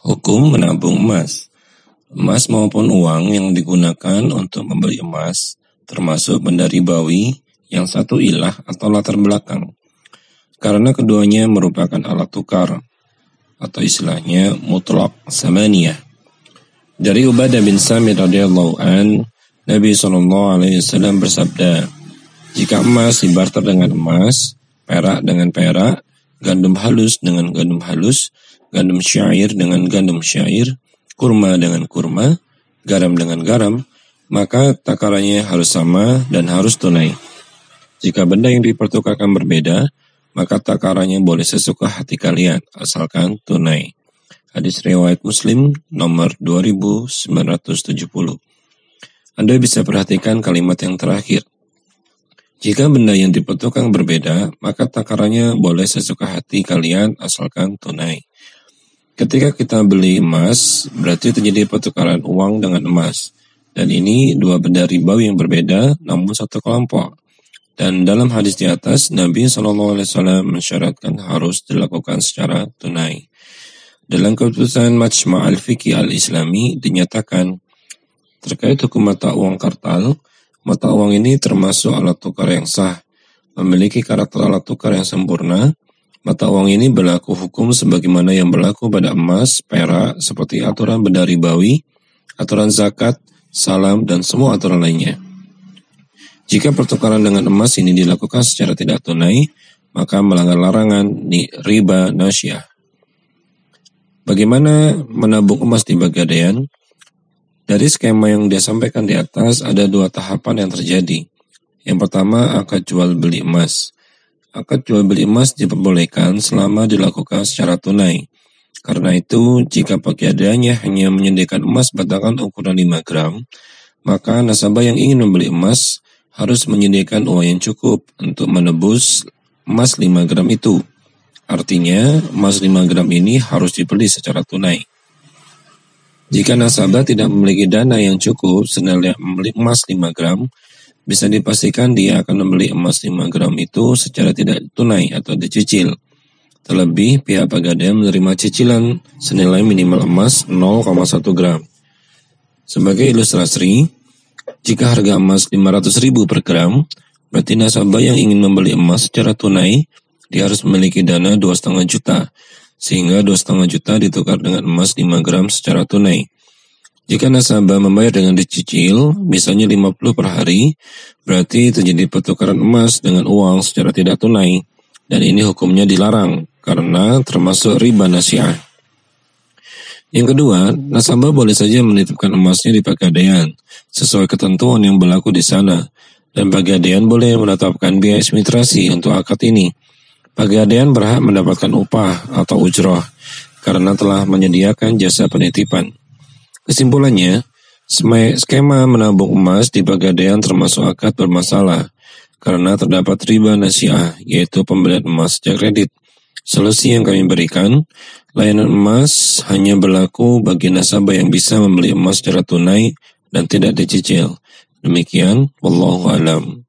Hukum menabung emas. Emas maupun uang yang digunakan untuk membeli emas termasuk benda ribawi yang satu ilah atau latar belakang. Karena keduanya merupakan alat tukar atau istilahnya mutlaq samaniyah. Dari Ubadah bin Samit radhiyallahu an, Nabi SAW bersabda, jika emas dibarter dengan emas, perak dengan perak, gandum halus dengan gandum halus, gandum syair dengan gandum syair, kurma dengan kurma, garam dengan garam, maka takarannya harus sama dan harus tunai. Jika benda yang dipertukarkan berbeda, maka takarannya boleh sesuka hati kalian, asalkan tunai. Hadis riwayat Muslim nomor 2970. Anda bisa perhatikan kalimat yang terakhir. Jika benda yang dipertukarkan berbeda, maka takarannya boleh sesuka hati kalian, asalkan tunai. Ketika kita beli emas, berarti terjadi pertukaran uang dengan emas. Dan ini dua benda ribawi yang berbeda, namun satu kelompok. Dan dalam hadis di atas, Nabi SAW mensyaratkan harus dilakukan secara tunai. Dalam keputusan Majma' al-Fiqh al-Islami dinyatakan, terkait hukum mata uang kartal, mata uang ini termasuk alat tukar yang sah, memiliki karakter alat tukar yang sempurna. Mata uang ini berlaku hukum sebagaimana yang berlaku pada emas, perak, seperti aturan benda ribawi, aturan zakat, salam, dan semua aturan lainnya. Jika pertukaran dengan emas ini dilakukan secara tidak tunai, maka melanggar larangan riba nasyah. Bagaimana menabung emas di Pegadaian? Dari skema yang dia sampaikan di atas, ada dua tahapan yang terjadi. Yang pertama, akad jual beli emas. Akad jual beli emas diperbolehkan selama dilakukan secara tunai. Karena itu, jika Pegadaiannya hanya menyediakan emas batangan ukuran 5 gram, maka nasabah yang ingin membeli emas harus menyediakan uang yang cukup untuk menebus emas 5 gram itu. Artinya, emas 5 gram ini harus dibeli secara tunai. Jika nasabah tidak memiliki dana yang cukup senilai membeli emas 5 gram, bisa dipastikan dia akan membeli emas 5 gram itu secara tidak tunai atau dicicil. Terlebih, pihak Pegadaian menerima cicilan senilai minimal emas 0,1 gram. Sebagai ilustrasi, jika harga emas 500.000 per gram, berarti nasabah yang ingin membeli emas secara tunai, dia harus memiliki dana 2,5 juta, sehingga 2,5 juta ditukar dengan emas 5 gram secara tunai. Jika nasabah membayar dengan dicicil, misalnya 50 per hari, berarti terjadi pertukaran emas dengan uang secara tidak tunai, dan ini hukumnya dilarang, karena termasuk riba nasyah. Yang kedua, nasabah boleh saja menitipkan emasnya di Pegadaian, sesuai ketentuan yang berlaku di sana, dan Pegadaian boleh menetapkan biaya administrasi untuk akad ini. Pegadaian berhak mendapatkan upah atau ujroh karena telah menyediakan jasa penitipan. Kesimpulannya, skema menabung emas di Pegadaian termasuk akad bermasalah karena terdapat riba nasyah, yaitu pembelian emas sejak kredit. Solusi yang kami berikan, layanan emas hanya berlaku bagi nasabah yang bisa membeli emas secara tunai dan tidak dicicil. Demikian, wallahu a'lam.